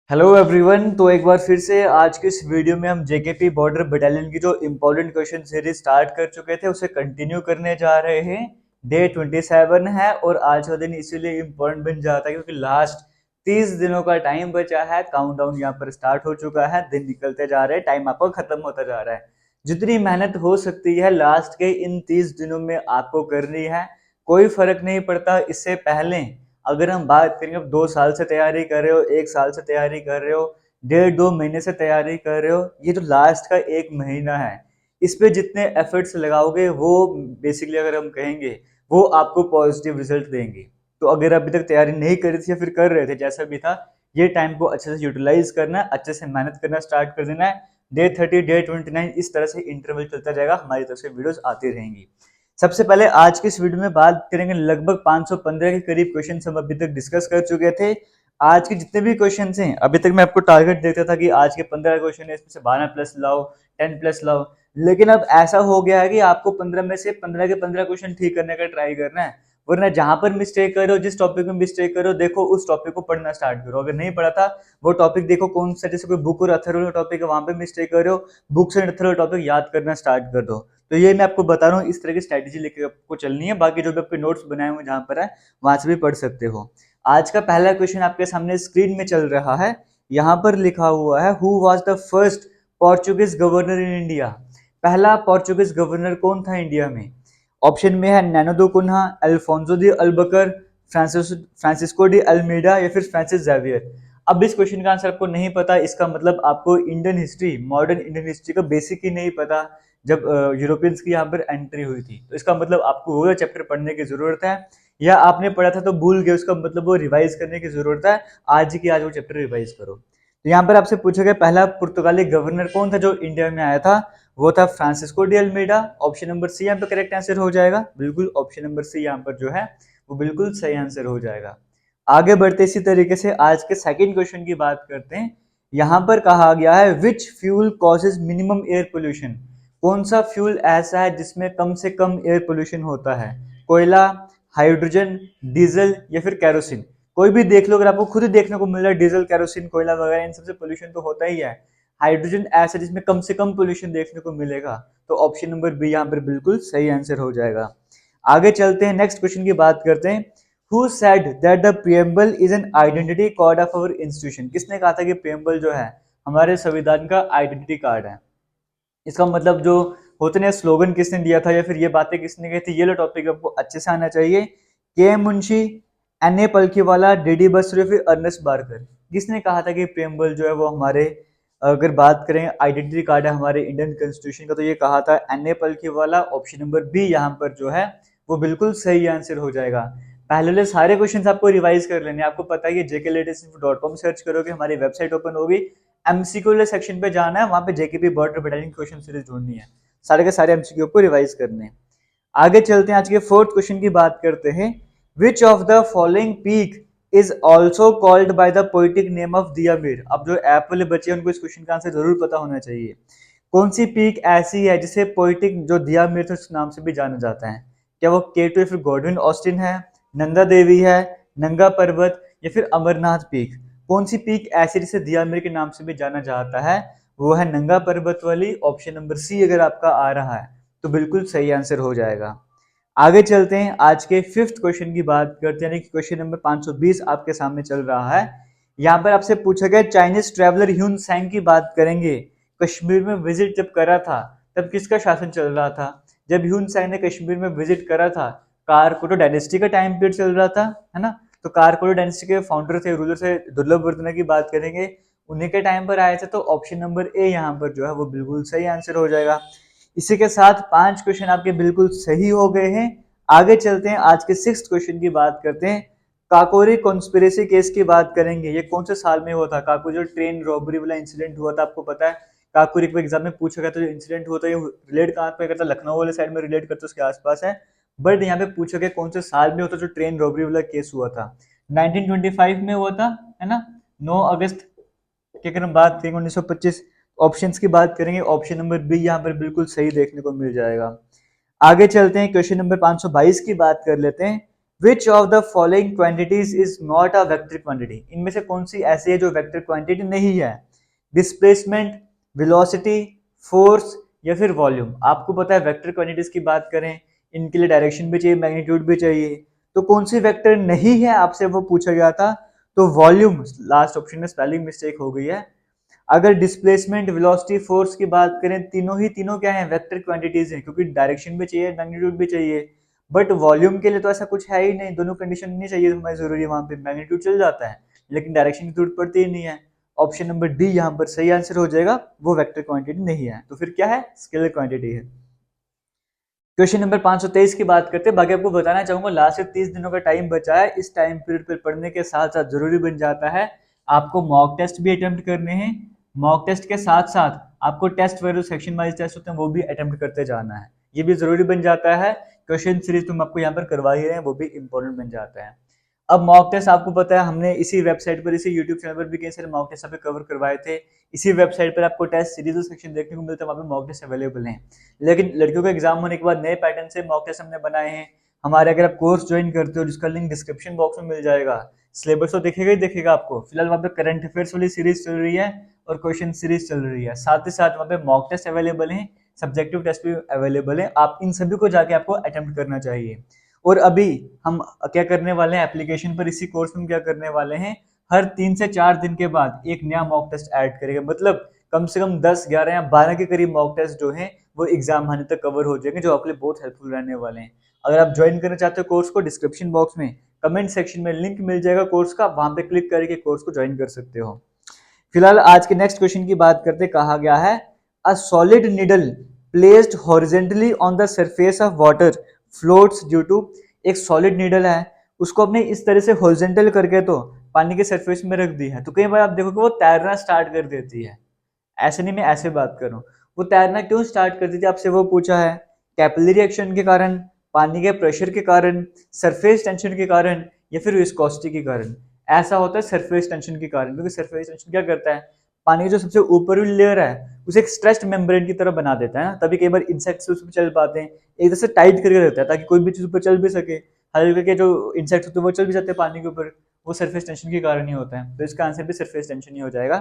Hello everyone. तो एक बार फिर से आज के इस वीडियो में हम जेकेपी बॉर्डर बटालियन की जो इम्पोर्टेंट क्वेश्चन सीरीज स्टार्ट कर चुके थे उसे कंटिन्यू करने जा रहे हैं। डे 27 है और आज का दिन इसीलिए इम्पोर्टेंट बन जाता है क्योंकि लास्ट 30 दिनों का टाइम बचा है। काउंटडाउन यहाँ पर स्टार्ट हो चुका है, दिन निकलते जा रहे हैं, टाइम आपको खत्म होता जा रहा है। जितनी मेहनत हो सकती है लास्ट के इन 30 दिनों में आपको करनी है। कोई फर्क नहीं पड़ता। इससे पहले अगर हम बात करेंगे, अब 2 साल से तैयारी कर रहे हो, 1 साल से तैयारी कर रहे हो, 1.5-2 महीने से तैयारी कर रहे हो, ये जो लास्ट का 1 महीना है इस पे जितने एफर्ट्स लगाओगे वो बेसिकली अगर हम कहेंगे वो आपको पॉजिटिव रिजल्ट देंगे। तो अगर अभी तक तैयारी नहीं करी थी या फिर कर रहे थे जैसा भी था, ये टाइम को अच्छे से यूटिलाइज करना है, अच्छे से मेहनत करना स्टार्ट कर देना है। डे 30, डे 29 इस तरह से इंटरवल चलता जाएगा, हमारी तरफ से वीडियोस आती रहेंगी। सबसे पहले आज की इस वीडियो में बात करेंगे, लगभग 515 के करीब क्वेश्चन हम अभी तक डिस्कस कर चुके थे। आज के जितने भी क्वेश्चन हैं अभी तक मैं आपको टारगेट देता था कि आज के 15 क्वेश्चन है इसमें से 12 प्लस लाओ, 10 प्लस लाओ, लेकिन अब ऐसा हो गया है कि आपको 15 में से 15 के 15 क्वेश्चन ठीक करने का ट्राई करना है। वरना जहां पर मिस्टेक करो, जिस टॉपिक में मिस्टेक करो, देखो उस टॉपिक को पढ़ना स्टार्ट करो। अगर नहीं पढ़ा था वो टॉपिक देखो कौन सा, जैसे कोई बुक और अथर्वण टॉपिक है वहां पे मिस्टेक करो, बुक्स एंड अथर्वण टॉपिक याद करना स्टार्ट कर दो। तो ये मैं आपको बता रहा हूँ, इस तरह की स्ट्रैटेजी लेके आपको चलनी है। बाकी जो भी आपके नोट्स बनाए हुए जहां पर है वहां से भी पढ़ सकते हो। आज का पहला क्वेश्चन आपके सामने स्क्रीन में चल रहा है। यहाँ पर लिखा हुआ है, who was the first Portuguese governor in India. पहला पोर्चुगीज गवर्नर कौन था इंडिया में? ऑप्शन में है Nuno da Cunha, Alfonso de Albuquerque, Francisco de Almeida या फिर फ्रांसिस जेवियर। अब इस क्वेश्चन का आंसर आपको नहीं पता, इसका मतलब आपको Indian history, modern Indian history का बेसिक ही नहीं पता जब यूरोपियंस की यहाँ पर एंट्री हुई थी। तो इसका मतलब आपको वो चैप्टर पढ़ने की जरूरत है, या आपने पढ़ा था तो भूल गए, उसका मतलब वो रिवाइज करने की जरूरत है। आज की आज वो चैप्टर रिवाइज करो। तो यहाँ पर आपसे पूछा गया पहला पुर्तगाली गवर्नर कौन था जो इंडिया में आया था? वो था Francisco de Almeida. Option number c यहाँ पे करेक्ट आंसर हो जाएगा। बिल्कुल ऑप्शन नंबर सी यहाँ पर जो है वो बिल्कुल सही आंसर हो जाएगा। आगे बढ़ते इसी तरीके से आज के सेकंड क्वेश्चन की बात करते हैं। यहाँ पर कहा गया है, which fuel causes minimum air pollution. कौन सा फ्यूल ऐसा है जिसमें कम से कम एयर पोल्यूशन होता है? कोयला, हाइड्रोजन, डीजल या फिर कैरोसिन। कोई भी देख लो, अगर आपको खुद ही देखने को मिल रहा है डीजल, कैरोसिन, कोयला वगैरह, इन सबसे पोल्यूशन तो होता ही है। हाइड्रोजन ऐसा जिसमें कम से कम पोल्यूशन देखने को मिलेगा, तो ऑप्शन नंबर बी यहाँ पर बिल्कुल सही आंसर हो जाएगा। आगे चलते हैं, नेक्स्ट क्वेश्चन की बात करते हैं। Who said that the preamble is an identity card of our institution. किसने कहा था कि प्रियम्बल जो है हमारे संविधान का आइडेंटिटी कार्ड है? इसका मतलब जो होते हैं स्लोगन किसने दिया था या फिर ये बातें किसने कही थी, ये लो टॉपिक आपको अच्छे से आना चाहिए। K M Munshi, N A Palkhivala, D D Basu या फिर अर्नेस्ट बारकर। किसने कहा था कि प्रियम्बल जो है वो हमारे, अगर बात करें आइडेंटिटी कार्ड है हमारे इंडियन कॉन्स्टिट्यूशन का, तो ये कहा था N A Palkhivala. Option number B यहाँ पर जो है वो बिल्कुल सही आंसर हो जाएगा। पहले वाले सारे क्वेश्चंस आपको रिवाइज कर लेने, आपको पता है jklatest.com सर्च करोगे हमारी वेबसाइट ओपन होगी, एमसीक्यू वाले सेक्शन पे जाना है, वहां पे JKP border battalion question series ढूंढनी है, सारे के सारे एमसीक्यू को रिवाइज करने हैं। आगे चलते हैं, आज के फोर्थ क्वेश्चन की बात करते हैं। Which of the following peak is also called by the poetic name of Diamir. अब जो ऐप वाले बच्चे हैं उनको इस क्वेश्चन का आंसर जरूर पता होना चाहिए। कौन सी पीक ऐसी है जिसे पोइटिक जो दियामीर थे उस नाम से भी जाना जाता है? क्या वो K2 या फिर गॉडविन ऑस्टिन है, नंदा देवी है, नंगा पर्वत या फिर अमरनाथ पीक? कौन सी पीक ऐसी जिसे दियामीर के नाम से भी जाना जाता है? वो है नंगा पर्वत वाली। ऑप्शन नंबर सी अगर आपका आ रहा है तो बिल्कुल सही आंसर हो जाएगा। आगे चलते हैं, आज के फिफ्थ क्वेश्चन की बात करते हैं, यानी कि क्वेश्चन नंबर 520 आपके सामने चल रहा है। यहाँ पर आपसे पूछा गया, चाइनीज ट्रेवलर ह्यून सैंग की बात करेंगे। कश्मीर में विजिट जब करा था तब किसका शासन चल रहा था? जब ह्यून सैंग ने कश्मीर में विजिट करा था, कारकोटो डायनेस्टी का टाइम पीरियड चल रहा था, है ना? तो कारकोटो डायनेस्टी के फाउंडर थे, रूलर से दुर्लभ वर्धन की बात करेंगे, उन्हीं के टाइम पर आए थे। तो ऑप्शन नंबर ए यहाँ पर जो है वो बिल्कुल सही आंसर हो जाएगा। इसी के साथ 5 क्वेश्चन आपके बिल्कुल सही हो गए हैं। आगे चलते हैं, आज के सिक्स्थ क्वेश्चन की बात करते हैं। काकोरी कॉन्स्पिरेसी केस की बात करेंगे। ये कौन से साल में हुआ था? काकोरी जो ट्रेन रॉबरी वाला इंसिडेंट हुआ था, आपको पता है, काकोरी को एग्जाम में पूछा गया था, जो इंसिडेंट हुआ था ये रिलेट कहाँ पे करता? लखनऊ वाले साइड में रिलेट करता, उसके आसपास है। बट यहाँ पे पूछा गया कौन से साल में होता जो ट्रेन रॉबरी वाला केस हुआ था? 1925 में हुआ था, है ना? 9 अगस्त की अगर हम बात करेंगे 1925। ऑप्शंस की बात करेंगे, ऑप्शन नंबर बी यहाँ पर बिल्कुल सही देखने को मिल जाएगा। आगे चलते हैं, क्वेश्चन नंबर 522 की बात कर लेते हैं। Which of the following quantities is not a vector quantity, इनमें से कौन सी ऐसी है जो वेक्टर क्वांटिटी नहीं है? डिस्प्लेसमेंट, वेलोसिटी, फोर्स या फिर वॉल्यूम। आपको पता है वेक्टर क्वांटिटीज की बात करें, इनके लिए डायरेक्शन भी चाहिए, मैग्नीट्यूड भी चाहिए, तो कौन सी वेक्टर नहीं है आपसे वो पूछा गया था, तो वॉल्यूम। लास्ट ऑप्शन में स्पेलिंग मिस्टेक हो गई है। अगर डिस्प्लेसमेंट, वेलोसिटी, फोर्स की बात करें, तीनों क्या है, वेक्टर क्वांटिटीज हैं, क्योंकि डायरेक्शन भी चाहिए, मैग्नीट्यूड भी चाहिए। बट वॉल्यूम के लिए तो ऐसा कुछ है ही नहीं, दोनों कंडीशन नहीं चाहिए हमें जरूरी, वहां पे मैग्नीट्यूड चल जाता है लेकिन डायरेक्शन की जरूरत पड़ती ही नहीं है। ऑप्शन नंबर डी यहाँ पर सही आंसर हो जाएगा, वो वेक्टर क्वांटिटी नहीं है। तो फिर क्या है, स्केलर क्वांटिटी है। क्वेश्चन नंबर 523 की बात करते हैं। बाकी आपको बताना चाहूंगा लास्ट से 30 दिनों का टाइम बचा है, इस टाइम पीरियड पर पढ़ने के साथ साथ जरूरी बन जाता है आपको मॉक टेस्ट भी अटेम्प्ट करने हैं। मॉक टेस्ट के साथ साथ आपको टेस्ट वगैरह सेक्शन वाइज टेस्ट होते हैं वो भी अटेम्प्ट करते जाना है, ये भी जरूरी बन जाता है। क्वेश्चन सीरीज तुम आपको यहाँ पर करवा ही रहे हैं, वो भी इंपॉर्टेंट बन जाता है। अब मॉक टेस्ट आपको पता है हमने इसी वेबसाइट पर, इसी यूट्यूब चैनल पर भी कई सारे मॉक टेस्ट कवर करवाए थे। इसी वेबसाइट पर आपको टेस्ट सीरीज सेक्शन देखने को मिलता है, वहाँ पे मॉक टेस्ट अवेलेबल हैं। लेकिन लड़कियों का एग्जाम होने के बाद नए पैटर्न से मॉक टेस्ट हमने बनाए हैं हमारे। अगर आप कोर्स ज्वाइन करते हो जिसका लिंक डिस्क्रिप्शन बॉक्स में मिल जाएगा, सिलेबस तो दिखेगा ही दिखेगा आपको। फिलहाल वहाँ पे करंट अफेयर्स वाली सीरीज चल रही है और क्वेश्चन सीरीज चल रही है, साथ ही साथ वहाँ पे मॉक टेस्ट अवेलेबल है, सब्जेक्टिव टेस्ट भी अवेलेबल है। आप इन सभी को जाके आपको अटेम्प्ट करना चाहिए। और अभी हम क्या करने वाले हैं एप्लीकेशन पर, इसी कोर्स में क्या करने वाले हैं, हर 3 से 4 दिन के बाद एक नया मॉक टेस्ट ऐड करेंगे। मतलब कम से कम 10, 11 या 12 के करीब मॉक टेस्ट जो हैं वो एग्जाम आने तक कवर हो जाएंगे, जो आपके लिए बहुत हेल्पफुल रहने वाले हैं। अगर आप ज्वाइन करना चाहते हो कोर्स को, डिस्क्रिप्शन बॉक्स में कमेंट सेक्शन में लिंक मिल जाएगा कोर्स का, वहां पे क्लिक करके कोर्स को ज्वाइन कर सकते हो। फिलहाल आज के नेक्स्ट क्वेश्चन की बात करते, कहा गया है a solid needle placed horizontally on the surface of water floats due to. एक सॉलिड नीडल है, उसको अपने इस तरह से हॉरिजेंटल करके तो पानी के सरफेस में रख दी है, तो कई बार आप देखो कि वो तैरना स्टार्ट कर देती है। ऐसे नहीं, मैं ऐसे बात कर रहा हूँ। वो तैरना क्यों स्टार्ट कर दी थी आपसे वो पूछा है, कैपिलरी एक्शन के कारण, पानी के प्रेशर के कारण, सरफेस टेंशन के कारण या फिर विस्कोसिटी के कारण। ऐसा होता है सरफेस टेंशन के कारण, क्योंकि सरफेस टेंशन क्या करता है, पानी की जो सबसे ऊपर वाली लेयर है उसे एक स्ट्रेस्ड मेम्ब्रेन की तरह बना देता है ना, तभी कई बार इंसेक्ट्स उस पर चल पाते हैं, एक तरह से टाइट करके रहता है ताकि कोई भी चीज ऊपर चल भी सके। हल्के के जो इंसेक्ट्स होते हैं वो चल भी जाते हैं पानी के ऊपर, वो सरफेस टेंशन के कारण ही होता है। तो इसका आंसर भी सरफेस टेंशन ही हो जाएगा।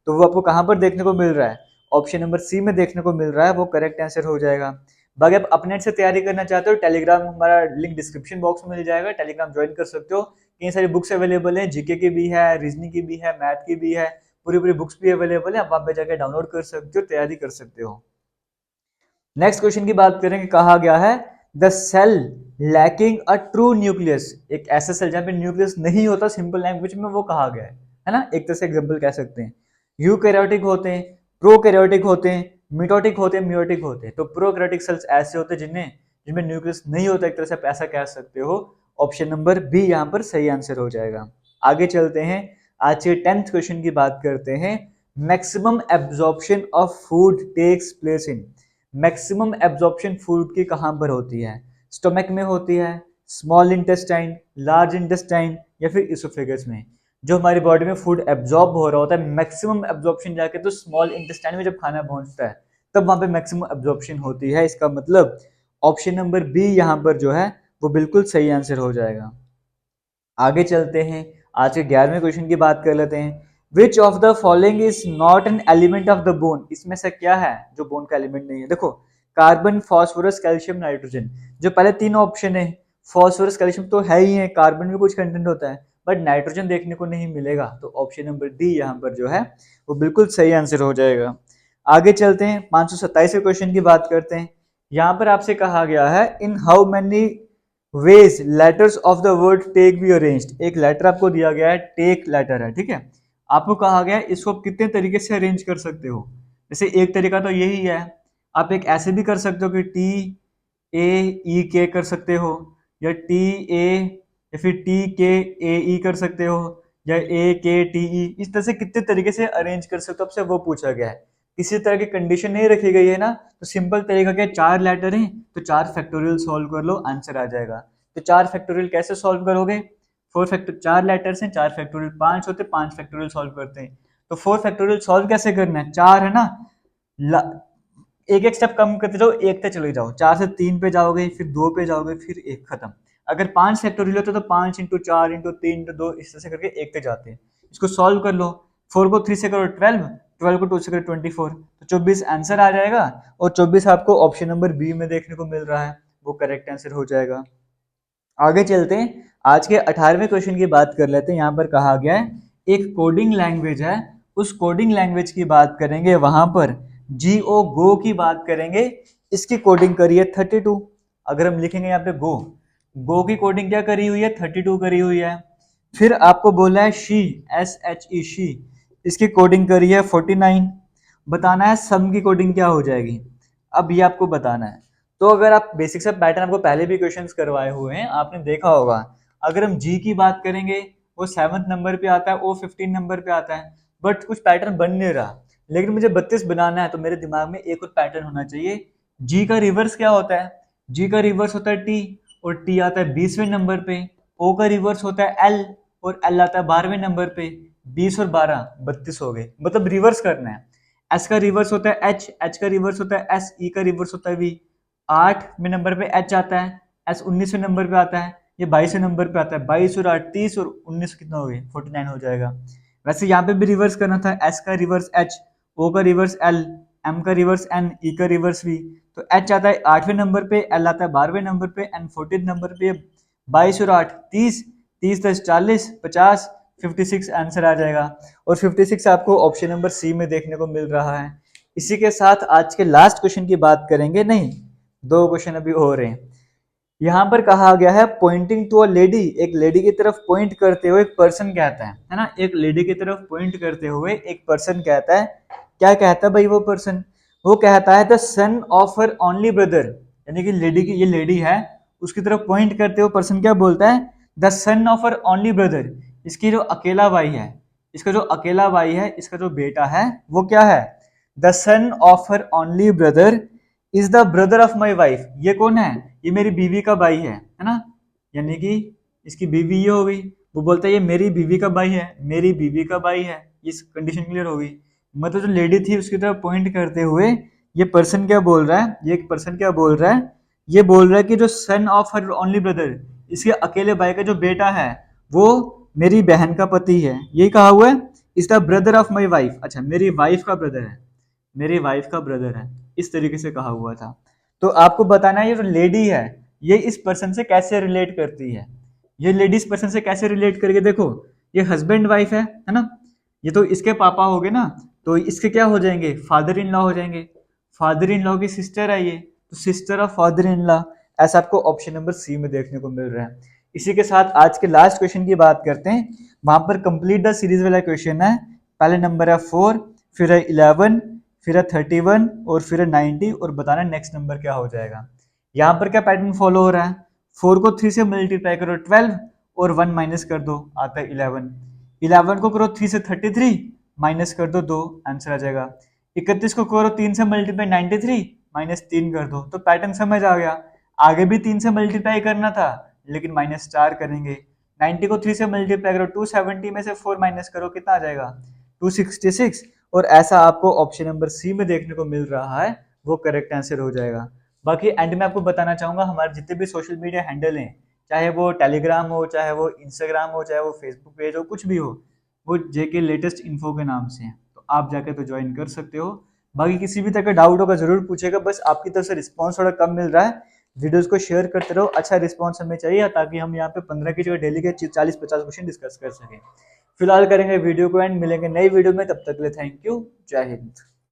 तो वो आपको कहाँ पर देखने को मिल रहा है, ऑप्शन नंबर सी में देखने को मिल रहा है, वो करेक्ट आंसर हो जाएगा। बाकी आप अपने से तैयारी करना चाहते हो, टेलीग्राम हमारा लिंक डिस्क्रिप्शन बॉक्स में मिल जाएगा, टेलीग्राम ज्वाइन कर सकते हो। कई सारी बुक्स अवेलेबल है, जीके की भी है, रीजनिंग की भी है, मैथ की भी है, पूरी पूरी बुक्स भी अवेलेबल है, आप वहां पे जाकर डाउनलोड कर सकते हो, तैयारी कर सकते हो। नेक्स्ट क्वेश्चन की बात करेंगे, कहा गया है the cell lacking a true nucleus, एक ऐसा सेल जहां पे न्यूक्लियस नहीं होता, सिंपल लैंग्वेज में वो कहा गया है ना, एक तरह से एग्जांपल कह सकते हैं। यूकैरियोटिक होते हैं, प्रोकैरियोटिक होते हैं, मिटोटिक होते हैं, मियोटिक होते हैं। तो प्रोकैरियोटिक सेल्स ऐसे होते हैं जिनमें न्यूक्लियस नहीं होता, एक तरह से आप ऐसा कह सकते हो। ऑप्शन नंबर बी यहाँ पर सही आंसर हो जाएगा। आगे चलते हैं, आज के 10th क्वेश्चन की बात करते हैं। Maximum absorption of food takes place in, maximum absorption food की कहां पर होती है, स्टमक में होती है, स्मॉल इंटेस्टाइन, लार्ज इंटेस्टाइन या फिर इसोफेगस में। जो हमारी बॉडी में फूड एब्जॉर्ब हो रहा होता है, मैक्सिमम एब्जॉर्प्शन जाके तो स्मॉल इंटेस्टाइन में जब खाना पहुंचता है तब वहां पे मैक्सिमम एब्जॉर्प्शन होती है। इसका मतलब ऑप्शन नंबर बी यहाँ पर जो है वो बिल्कुल सही आंसर हो जाएगा। आगे चलते हैं, आज के 11वें क्वेश्चन की बात कर लेते हैं। Which of the following is not an element of the bone, इसमें से क्या है जो बोन का एलिमेंट नहीं है। देखो कार्बन, फास्फोरस, कैल्शियम, नाइट्रोजन, जो पहले 3 ऑप्शन है, फास्फोरस कैल्शियम तो है ही है, कार्बन में कुछ कंटेंट होता है बट नाइट्रोजन देखने को नहीं मिलेगा, तो ऑप्शन नंबर डी यहाँ पर जो है वो बिल्कुल सही आंसर हो जाएगा। आगे चलते हैं, 527वें क्वेश्चन की बात करते हैं। यहाँ पर आपसे कहा गया है in how many ways letters of the word take be arranged, एक लेटर आपको दिया गया है, टेक लेटर है, ठीक है। आपको कहा गया है इसको आप कितने तरीके से अरेंज कर सकते हो। जैसे एक तरीका तो यही है, आप एक ऐसे भी कर सकते हो कि टी ए ई के कर सकते हो, या टी ए या फिर टी के ए ई कर सकते हो, या ए के टी ई, इस तरह से कितने तरीके से अरेंज कर सकते हो, आपसे वो पूछा गया है। किसी तरह की कंडीशन नहीं रखी गई है ना, तो सिंपल तरीका क्या, 4 लेटर हैं तो 4 फैक्टोरियल सॉल्व कर लो, आंसर आ जाएगा। तो 4 फैक्टोरियल कैसे सॉल्व करोगे, 4 फैक्टर, 4 लेटर्स हैं, 4 फैक्टोरियल 5 होते, 5 फैक्टोरियल सॉल्व करते हैं। तो 4 फैक्टोरियल सॉल्व कैसे करना है, 4 है ना, एक एक स्टेप कम करते जाओ, एक तक चले जाओ, 4 से 3 पे जाओगे, फिर 2 पे जाओगे, फिर 1, खत्म। अगर 5 फैक्टोरियल होता तो 5 इंटू 4 इंटू 3 इंटू 2 इस तरह से करके 1 तक जाते हैं। इसको सॉल्व कर लो, 4 को 3 से करो 12, 12 को 2 से करो 24, तो 24 आंसर आ जाएगा। और 24 आपको ऑप्शन नंबर बी में देखने को मिल रहा है, वो करेक्ट आंसर हो जाएगा। आगे चलते हैं, आज के 18वें क्वेश्चन की बात कर लेते हैं। यहाँ पर कहा गया है एक कोडिंग लैंग्वेज है, उस कोडिंग लैंग्वेज की बात करेंगे, वहां पर GO गो की बात करेंगे। इसकी कोडिंग करी है 32। अगर हम लिखेंगे यहाँ पे गो की कोडिंग क्या करी हुई है, 32 करी हुई है। फिर आपको बोला है शी, SHE शी, इसकी कोडिंग करी है 49। बताना है सम की कोडिंग क्या हो जाएगी, अब ये आपको बताना है। तो अगर आप बेसिक सा पैटर्न, आपको पहले भी क्वेश्चंस करवाए हुए हैं, आपने देखा होगा। अगर हम जी की बात करेंगे, वो 7th नंबर पे आता है, वो 15 नंबर पे आता है, बट कुछ पैटर्न बन नहीं रहा। लेकिन मुझे 32 बनाना है, तो मेरे दिमाग में एक और पैटर्न होना चाहिए। जी का रिवर्स क्या होता है, जी का रिवर्स होता है टी, और टी आता है 20वें नंबर पे। ओ का रिवर्स होता है एल, और एल आता है 12वें नंबर पे। 20 और 12 32 हो गए, मतलब रिवर्स करना है। एस का रिवर्स होता है एच, एच का रिवर्स होता है एस, ई का रिवर्स होता है वी। 8वें नंबर पे एच आता है, एस 19वें नंबर पे आता है, ये 22वें नंबर पे आता है। 22 और 8 30 और 19 कितना हो गए, 49 हो जाएगा। वैसे यहाँ पे भी रिवर्स करना था, एस का रिवर्स एच, ओ का रिवर्स एल, एम का रिवर्स एन, ई का रिवर्स वी। तो एच आता है 8वें नंबर पे, एल आता है 12वें नंबर पे, एन 14 नंबर पे। 22 और 8 30, 30 10 40 50, 56 आंसर आ जाएगा। और 56 आपको ऑप्शन नंबर सी में देखने को मिल रहा है। इसी के साथ आज के लास्ट क्वेश्चन की बात करेंगे, नहीं 2 क्वेश्चन अभी हो रहे हैं। यहाँ पर कहा गया है पॉइंटिंग टू अ लेडी, एक लेडी की तरफ पॉइंट करते हुए एक पर्सन कहता है ना, एक लेडी की तरफ पॉइंट करते हुए एक पर्सन कहता है, क्या कहता है भाई वो पर्सन, वो कहता है the son of her only brother, यानी कि लेडी की, ये लेडी है, उसकी तरफ पॉइंट करते हुए पर्सन क्या बोलता है, the son of her only brother, इसकी जो अकेला भाई है, इसका जो अकेला भाई है, इसका जो बेटा है, वो क्या है, the son of her only brother is the brother of my wife. ये कौन है, ये मेरी बीवी का भाई है ना, यानी कि इसकी बीवी ये हो गई। वो बोलता है ये मेरी बीवी का भाई है, मेरी बीवी का भाई है, इस कंडीशन क्लियर हो गई। मतलब जो लेडी थी उसकी तरफ पॉइंट करते हुए ये पर्सन क्या बोल रहा है, ये एक पर्सन क्या बोल रहा है, ये बोल रहा है कि जो son of her only brother, इसके अकेले भाई का जो बेटा है, वो मेरी बहन का पति है। यही कहा हुआ है, is the brother of my wife. अच्छा, मेरी वाइफ का ब्रदर है, मेरी वाइफ का ब्रदर है, इस तरीके से कहा हुआ था। तो आपको बताना है ये जो लेडी है, ये इस पर्सन से कैसे रिलेट करती है। ये लेडी इस पर्सन से कैसे रिलेट करेगी, देखो ये हस्बैंड वाइफ है ना, ये तो इसके पापा हो गए ना, तो इसके क्या हो जाएंगे, फादर इन लॉ हो जाएंगे। फादर इन लॉ की सिस्टर है ये, तो sister of father in law. ऐसा आपको ऑप्शन नंबर सी में देखने को मिल रहा है। इसी के साथ आज के लास्ट क्वेश्चन की बात करते हैं। वहां पर कंप्लीट द सीरीज वाला क्वेश्चन है। पहले नंबर है 4, फिर है 11, फिर है 31 और फिर है 90, और बताना नेक्स्ट नंबर क्या हो जाएगा। यहाँ पर क्या पैटर्न फॉलो हो रहा है, 4 को 3 से मल्टीप्लाई करो 12 और 1 माइनस कर दो, आता है 11। 11 को करो 3 से 33, माइनस कर दो 2, आंसर आ जाएगा। 31 को करो 3 से मल्टीप्लाई 93, माइनस 3 कर दो, तो पैटर्न समझ आ गया। आगे भी 3 से मल्टीप्लाई करना था, लेकिन माइनस 4 करेंगे। 90 को 3 से मल्टीप्लाई करो, 270 में से 4 माइनस करो, कितना आ जाएगा, 266। और ऐसा आपको ऑप्शन नंबर सी में देखने को मिल रहा है, वो करेक्ट आंसर हो जाएगा। बाकी एंड में आपको बताना चाहूंगा, हमारे जितने भी सोशल मीडिया हैंडल हैं, चाहे वो टेलीग्राम हो, चाहे वो इंस्टाग्राम हो, चाहे वो फेसबुक पेज हो, कुछ भी हो, वो जेके लेटेस्ट इन्फो के नाम से हैं, तो आप जाके तो ज्वाइन कर सकते हो। बाकी किसी भी तरह का डाउट होगा जरूर पूछेगा, बस आपकी तरफ से रिस्पॉन्स थोड़ा कम मिल रहा है। वीडियोस को शेयर करते रहो, अच्छा रिस्पॉन्स हमें चाहिए, ताकि हम यहाँ पे 15 की जगह डेली के 40-50 क्वेश्चन डिस्कस कर सकें। फिलहाल करेंगे वीडियो को एंड, मिलेंगे नई वीडियो में, तब तक के लिए थैंक यू, जय हिंद।